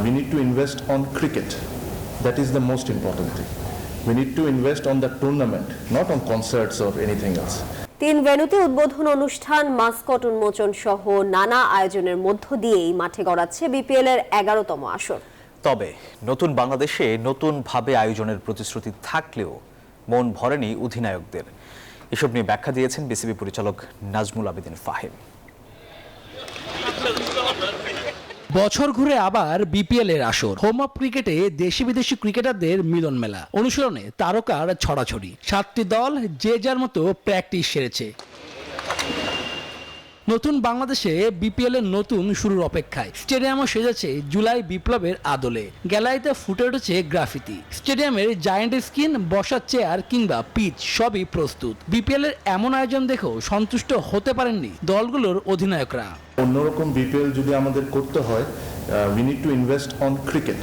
we need to invest on cricket. That is the most important thing. We need to invest on the tournament, not on concerts or anything else. 3 ভেন্যুতে উদ্বোধন অনুষ্ঠান, Mascot উন্মোচন সহ নানা আয়োজনের মধ্য দিয়েই মাঠে গড়াচ্ছে বিপিএল এর 11তম আসর। তবে নতুন বাংলাদেশে নতুনভাবে আয়োজনের প্রতিশ্রুতি থাকলেও মন ভরেনি অধিনায়কদের। এসব নিয়ে ব্যাখ্যা দিয়েছেন বিসিবি পরিচালক নাজমুল আবেদিন ফাহিম। বছর ঘুরে আবার বিপিএল এর আসর। হোম অফ ক্রিকেটে দেশি বিদেশি ক্রিকেটারদের মিলন মেলা, অনুশীলনে তারকার ছড়াছড়ি। 7টি দল যে যার মতো প্র্যাকটিস সেরেছে। নতুন বাংলাদেশে বিপিএল এর নতুন শুরুর অপেক্ষায়। স্টেডিয়ামও সেজেছে জুলাই বিপ্লবের আদলে। গ্যালারিতে ফুটে উঠেছে গ্রাফিতি। স্টেডিয়ামের জায়ান্ট স্ক্রিন, বসার চেয়ার কিংবা পিচ সবই প্রস্তুত। বিপিএল এর এমন আয়োজন দেখেও সন্তুষ্ট হতে পারেননি দলগুলোর অধিনায়করা। অন্যরকম বিপিএল যদি আমাদের করতে হয়, we need to invest on cricket.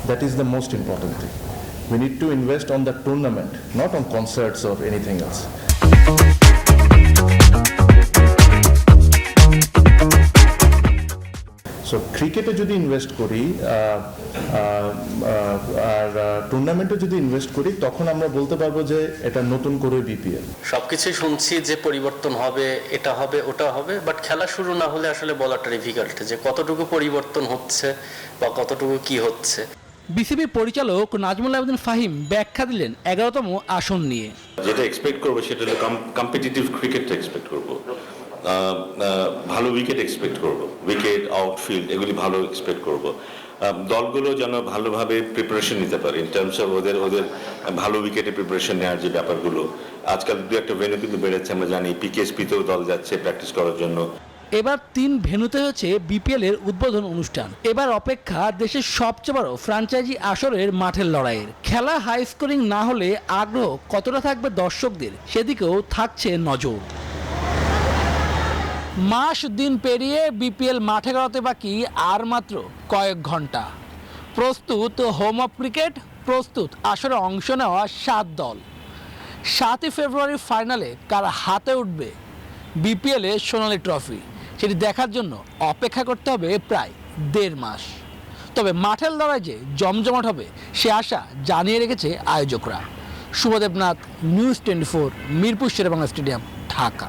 That is the most important thing. We need to invest on the tournament, not on concerts or anything else. So ক্রিকেটে যদি ইনভেস্ট করি আর টুর্নামেন্টে যদি ইনভেস্ট করি, তখন আমরা বলতে পারবো যে এটা নতুন করে বিপিএল। সবকিছুই শুনছি যে পরিবর্তন হবে, এটা হবে, ওটা হবে, বাট খেলা শুরু না হলে আসলে বলাটা ডিফিকাল্ট যে কতটুকু পরিবর্তন হচ্ছে বা কতটুকু কি হচ্ছে। বিসিবি পরিচালক নাজমুল আবেদিন ফাহিম ব্যাখ্যা দিলেন 11তম আসন নিয়ে। যেটা এক্সপেক্ট করবো সেটা হলো কম্পিটিটিভ ক্রিকেটটা এক্সপেক্ট করবো, ভালো উইকেট এক্সপেক্ট করব, উইকেট আউটফিল্ড এগুলি ভালো এক্সপেক্ট করব। দলগুলো যেন ভালোভাবে প্রিপারেশন নিতে পারে ইন টার্মস অফ ওদের ভালো উইকেটে প্রিপারেশন নেওয়ার যে ব্যাপারগুলো। আজকাল 2-1 ভেন্যু কিন্তু বেড়েছে, আমরা জানি পিকেএসপিতেও দল যাচ্ছে প্র্যাকটিস করার জন্য। এবার 3 ভেন্যুতে হচ্ছে বিপিএল এর উদ্বোধন অনুষ্ঠান। এবার অপেক্ষা দেশের সবচেয়ে বড় ফ্র্যাঞ্চাইজি আসরের মাঠের লড়াইয়ের। খেলা হাই স্কোরিং না হলে আগ্রহ কতটা থাকবে দর্শকদের, সেদিকেও থাকছে নজর। মাস দিন পেরিয়ে বিপিএল মাঠে গড়াতে বাকি আর মাত্র কয়েক ঘন্টা। প্রস্তুত হোম অফ ক্রিকেট, প্রস্তুত আসরে অংশ নেওয়া 7 দল। 7ই ফেব্রুয়ারি ফাইনালে কার হাতে উঠবে বিপিএল এর সোনালী ট্রফি, সেটি দেখার জন্য অপেক্ষা করতে হবে প্রায় 1.5 মাস। তবে মাঠের লড়াই যে জমজমাট হবে সে আশা জানিয়ে রেখেছে আয়োজকরা। Shubhodeb Nath, news 24, Mirpur Sherebangla stadium, Dhaka.